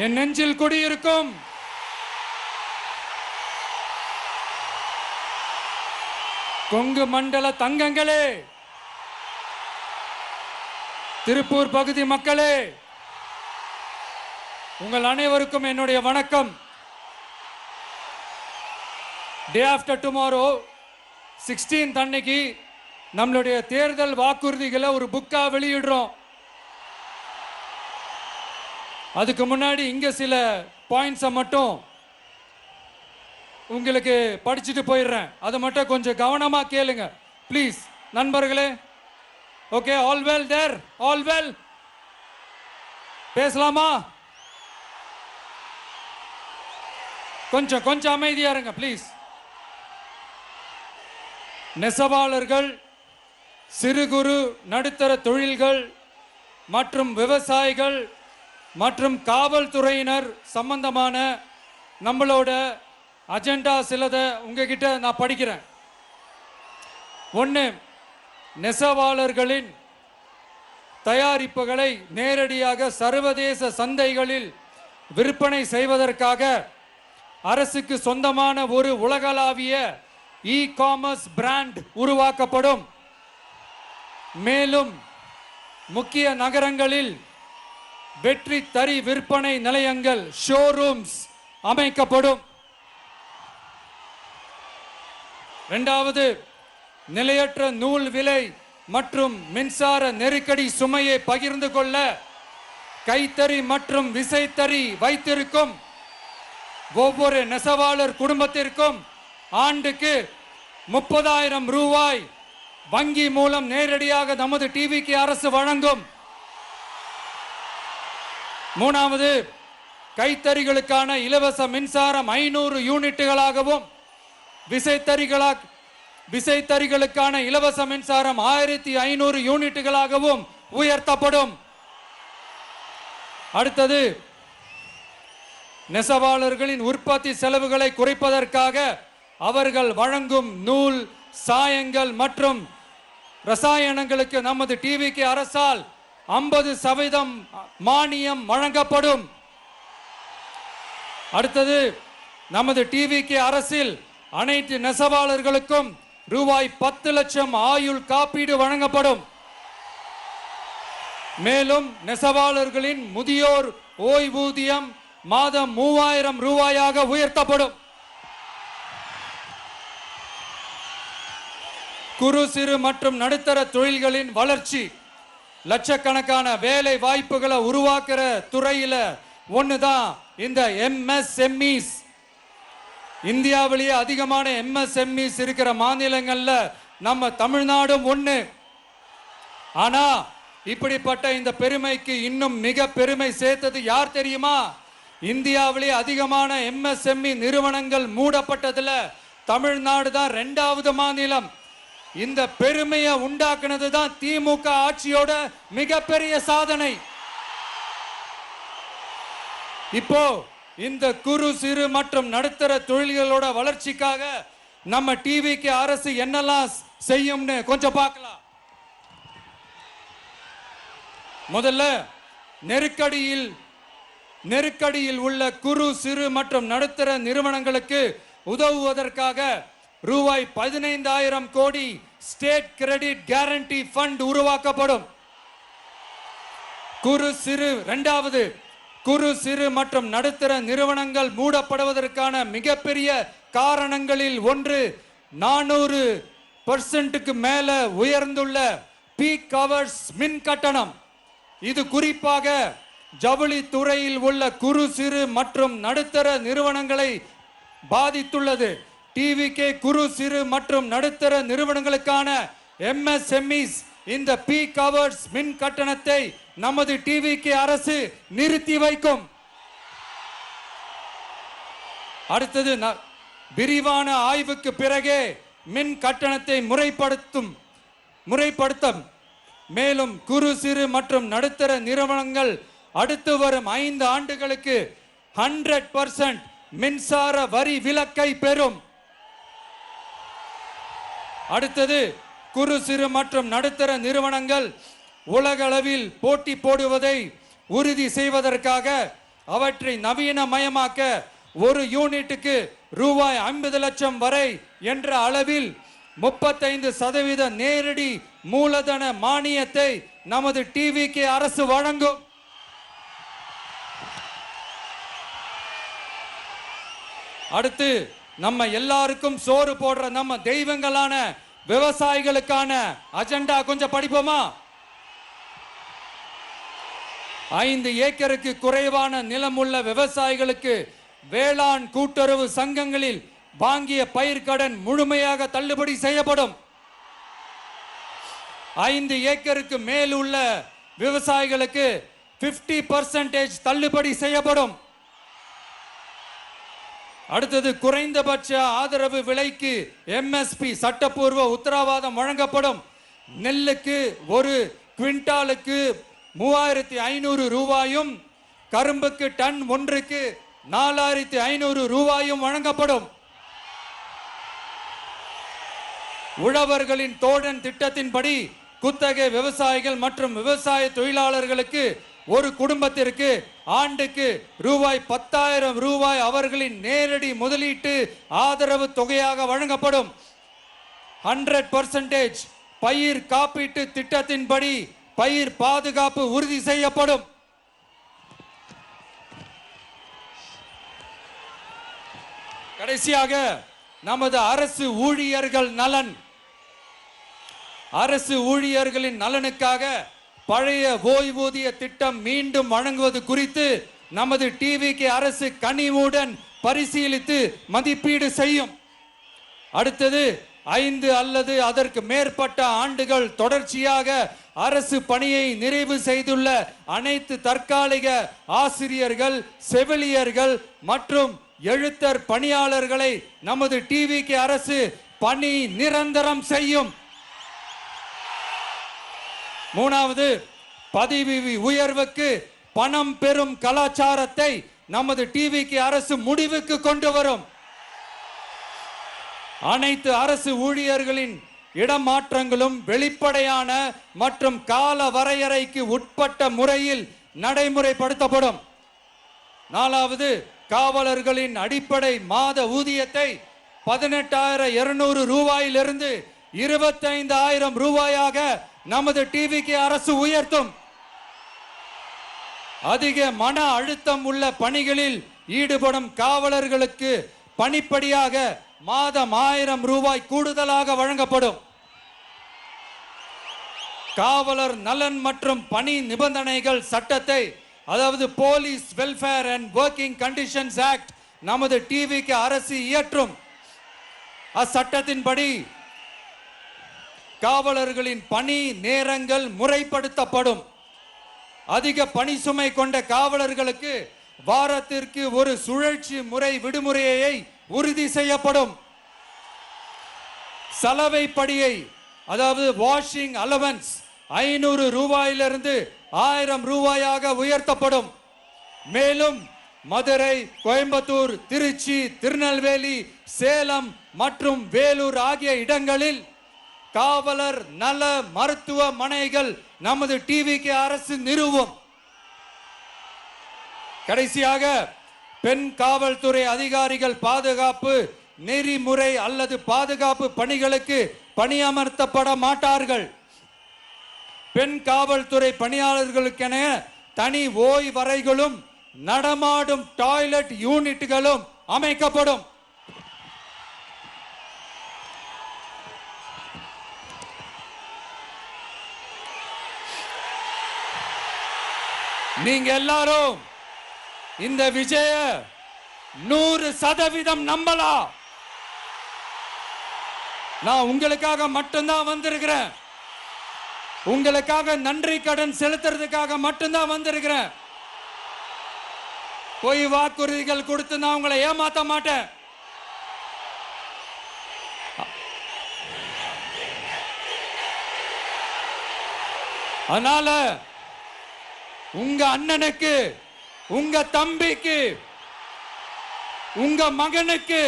என் நெஞ்சில் குடியிருக்கும் கொங்கு மண்டல தங்கங்களே, திருப்பூர் பகுதி மக்களே, உங்கள் அனைவருக்கும் என்னுடைய வணக்கம். டே ஆஃப்டர் டுமாரோ 16th அன்னைக்கு நம்மளுடைய தேர்தல் வாக்குறுதிகளை ஒரு புக்கா வெளியிடுறோம். அதுக்கு முன்னாடி இங்க சில பாயிண்ட்ஸை மட்டும் உங்களுக்கு படிச்சுட்டு போயிடுறேன். அதை மட்டும் கொஞ்சம் கவனமா கேளுங்க ப்ளீஸ் நண்பர்களே. ஓகே, ஆல் வெல் தேர், ஆல் வெல். பேசலாமா? கொஞ்சம் கொஞ்சம் அமைதியா இருங்க ப்ளீஸ். நெசவாளர்கள், சிறு குறு நடுத்தர தொழில்கள் மற்றும் விவசாயிகள் மற்றும் காவல்துறையினர் சம்பந்தமான நம்மளோட அஜெண்டா சிலதை உங்ககிட்ட நான் படிக்கிறேன். ஒன்று, நெசவாளர்களின் தயாரிப்புகளை நேரடியாக சர்வதேச சந்தைகளில் விற்பனை செய்வதற்காக அரசுக்கு சொந்தமான ஒரு உலகளாவிய இ-காமர்ஸ் பிராண்ட் உருவாக்கப்படும். மேலும் முக்கிய நகரங்களில் வெற்றி தறி விற்பனை நிலையங்கள், ஷோரூம்ஸ் அமைக்கப்படும். இரண்டாவது, நிலையற்ற நூல் விலை மற்றும் மின்சார நெருக்கடி சுமையை பகிர்ந்து கொள்ள கைத்தறி மற்றும் விசைத்தறி வைத்திருக்கும் ஒவ்வொரு நெசவாளர் குடும்பத்திற்கும் ஆண்டுக்கு 30,000 ரூபாய் வங்கி மூலம் நேரடியாக நமது டிவிக்கு அரசு வழங்கும். மூணாவது, கைத்தறிகளுக்கான இலவச மின்சாரம் 500 யூனிட்டுகளாகவும் விசைத்தறிகளுக்கான இலவச மின்சாரம் 1500 யூனிட்டுகளாகவும் உயர்த்தப்படும். அடுத்தது, நெசவாளர்களின் உற்பத்தி செலவுகளை குறைப்பதற்காக அவர்கள் வழங்கும் நூல், சாயங்கள் மற்றும் ரசாயனங்களுக்கு நமது டிவிக்கு அரசால் 50% மானியம் வழங்கப்படும். அடுத்தது, நமது டிவிக்கு அரசில் அனைத்து நெசவாளர்களுக்கும் ரூபாய் 10 லட்சம் ஆயுள் காப்பீடு வழங்கப்படும். மேலும் நெசவாளர்களின் முதியோர் ஓய்வூதியம் மாதம் 3000 ரூபாயாக உயர்த்தப்படும். குறு சிறு மற்றும் நடுத்தர தொழில்களின் வளர்ச்சி, லட்சக்கணக்கான வேலை வாய்ப்புகளை உருவாக்குற துறையில ஒண்ணுதான் இந்த எம்எஸ்எம்இஸ். இந்தியாவிலேயே அதிகமான எம்எஸ்எம்இஸ் இருக்கிற மாநிலங்கள்ல நம்ம தமிழ்நாடும் ஒண்ணு. ஆனா இப்படிப்பட்ட இந்த பெருமைக்கு இன்னும் மிக பெருமை சேர்த்தது யார் தெரியுமா? இந்தியாவிலேயே அதிகமான எம்எஸ்எம்இ நிறுவனங்கள் மூடப்பட்டதுல தமிழ்நாடு தான் 2வது மாநிலம். இந்த பெருமையை உண்டாக்குனது தான் திமுக ஆட்சியோட மிகப்பெரிய சாதனை. இப்போ இந்த குறு சிறு மற்றும் நடுத்தர தொழில்களோட வளர்ச்சிக்காக நம்ம டிவிக்கு அரசு என்னெல்லாம் செய்யும்னு கொஞ்சம் பார்க்கலாம். முதல்ல, நெருக்கடியில் உள்ள குறு சிறு மற்றும் நடுத்தர நிறுவனங்களுக்கு உதவுவதற்காக ரூபாய் 15,000 கோடி ஸ்டேட் கிரெடிட் கேரண்டி ஃபண்ட் உருவாக்கப்படும். இரண்டாவது, குறு சிறு மற்றும் நடுத்தர நிறுவனங்கள் மூடப்படுவதற்கான மிகப்பெரிய காரணங்களில் ஒன்று 400% மேல உயர்ந்துள்ள பீக் ஹவர்ஸ் மின் கட்டணம். இது குறிப்பாக ஜவுளி துறையில் உள்ள குறு சிறு மற்றும் நடுத்தர நிறுவனங்களை பாதித்துள்ளது. டிவிகே குறு சிறு மற்றும் நடுத்தர நிறுவனங்களுக்கான எம்எஸ்எம்இஸ் இந்த பீக் ஹவர்ஸ் மின் கட்டணத்தை நமது டிவிகே அரசு நிறுத்தி வைக்கும். அடுத்தது, விரிவான ஆய்வுக்கு பிறகே மின் கட்டணத்தை முறைப்படுத்தும். மேலும் குறு சிறு மற்றும் நடுத்தர நிறுவனங்கள் அடுத்து வரும் 5 ஆண்டுகளுக்கு 100% மின்சார வரி விலக்கை பெறும். அடுத்தது, குறு சிறு மற்றும் நடுத்தர நிறுவனங்கள் உலகளவில் போட்டி போடுவதை உறுதி செய்வதற்காக அவற்றை நவீனமயமாக்க ஒரு யூனிட்டுக்கு ரூபாய் 50 லட்சம் வரை என்ற அளவில் 35% நேரடி மூலதன மானியத்தை நமது டிவிகே அரசு வழங்கும். அடுத்து நம்ம எல்லாருக்கும் சோறு போடுற நம்ம தெய்வங்களான விவசாயிகளுக்கான அஜெண்டா கொஞ்சம் படிப்போமா? 5 ஏக்கருக்கு குறைவான நிலமுள்ள விவசாயிகளுக்கு வேளாண் கூட்டுறவு சங்கங்களில் வாங்கிய பயிர்க்கடன் முழுமையாக தள்ளுபடி செய்யப்படும். 5 ஏக்கருக்கு மேல் உள்ள விவசாயிகளுக்கு 50% தள்ளுபடி செய்யப்படும். அடுத்தது குறைந்தபட்ச ஆதரவு விலைக்கு எம்எஸ்பி சட்டப்பூர்வ உத்தரவாதம் வழங்கப்படும். நெல்லுக்கு ஒரு குவிண்டாலுக்கு 3500 ரூபாயும் கரும்புக்கு டன் ஒன்றுக்கு 4500 ரூபாயும் வழங்கப்படும். உழவர்களின் தோழன் திட்டத்தின்படி குத்தகை விவசாயிகள் மற்றும் விவசாய தொழிலாளர்களுக்கு ஒரு குடும்பத்திற்கு ஆண்டுக்கு ரூபாய் 10,000 ரூபாய் அவர்களின் நேரடி முதலீட்டு ஆதரவு தொகையாக வழங்கப்படும். 100% பயிர் காப்பீட்டு திட்டத்தின்படி பயிர் பாதுகாப்பு உறுதி செய்யப்படும். கடைசியாக நமது அரசு ஊழியர்கள் நலன். அரசு ஊழியர்களின் நலனுக்காக பழைய ஓய்வூதிய திட்டம் மீண்டும் வழங்குவது குறித்து நமது டிவிகே அரசு கனிவுடன் பரிசீலித்து மதிப்பீடு செய்யும். அடுத்தது 5 அல்லது அதற்கு மேற்பட்ட ஆண்டுகள் தொடர்ச்சியாக அரசு பணியை நிறைவு செய்துள்ள அனைத்து தற்காலிக ஆசிரியர்கள், செவிலியர்கள் மற்றும் எழுத்தர் பணியாளர்களை நமது டிவிகே அரசு பணி நிரந்தரம் செய்யும். 3வது, பதவி உயர்வுக்கு பணம் பெறும் கலாச்சாரத்தை நமது டிவிகே அரசு முடிவுக்கு கொண்டு வரும். அனைத்து அரசு ஊழியர்களின் இடமாற்றங்களும் வெளிப்படையான மற்றும் கால வரையறைக்கு உட்பட்ட முறையில் நடைமுறைப்படுத்தப்படும். 4வது, காவலர்களின் அடிப்படை மாத ஊதியத்தை 18,200 ரூபாயிலிருந்து 25,000 ரூபாயாக நமது டிவிகே அரசு உயர்த்தும். அதிக மன அழுத்தம் உள்ள பணிகளில் ஈடுபடும் காவலர்களுக்கு பணிப்படியாக மாதம் 1000 ரூபாய் கூடுதலாக வழங்கப்படும். காவலர் நலன் மற்றும் பணி நிபந்தனைகள் சட்டத்தை, அதாவது police welfare and working conditions act, நமது டிவிகே அரசு இயற்றும். அச்சட்டத்தின்படி காவலர்களின் பணி நேரங்கள் முறைப்படுத்தப்படும். அதிக பணி சுமை கொண்ட காவலர்களுக்கு வாரத்திற்கு ஒரு சுழற்சி முறை விடுமுறையை உறுதி செய்யப்படும். சலவை படியை, அதாவது வாஷிங் அலவன்ஸ் 500 ரூபாயிலிருந்து 1000 ரூபாயாக உயர்த்தப்படும். மேலும் மதுரை, கோயம்புத்தூர், திருச்சி, திருநெல்வேலி, சேலம் மற்றும் வேலூர் ஆகிய இடங்களில் காவலர் நல மருத்துவமனைகள் நமது டிவிகே அரசு நிறுவும். கடைசியாக பெண் காவல்துறை அதிகாரிகள் பாதுகாப்பு நெறிமுறை அல்லது பாதுகாப்பு பணிகளுக்கு பணியமர்த்தப்பட மாட்டார்கள். பெண் காவல்துறை பணியாளர்களுக்கென தனி ஓய்வறைகளும் நடமாடும் டாய்லெட் யூனிட்டுகளும் அமைக்கப்படும். நீங்க எல்லாரும் இந்த விஜய 100% நம்பலாம். நான் உங்களுக்காக மட்டும்தான் வந்திருக்கிறேன். உங்களுக்காக நன்றி கடன் செலுத்துறதுக்காக மட்டும்தான் வந்திருக்கிறேன். போய் வாக்குறுதிகள் கொடுத்து நான் உங்களை ஏமாத்த மாட்டேன். அதனால உங்க அண்ணனுக்கு, உங்க தம்பிக்கு, உங்க மகனுக்கு,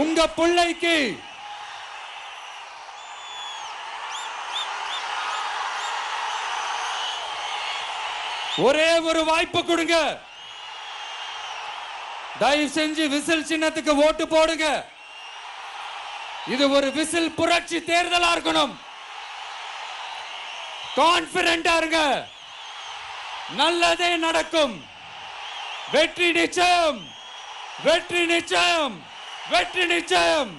உங்க பிள்ளைக்கு ஒரே ஒரு வாய்ப்பு கொடுங்க. தயவு செஞ்சு விசில் சின்னத்துக்கு ஓட்டு போடுங்க. இது ஒரு விசில் புரட்சி தேர்தலா இருக்கணும். கான்பிடென்டா இருங்க. நல்லதே நடக்கும். வெற்றி நிச்சயம், வெற்றி நிச்சயம், வெற்றி நிச்சயம்.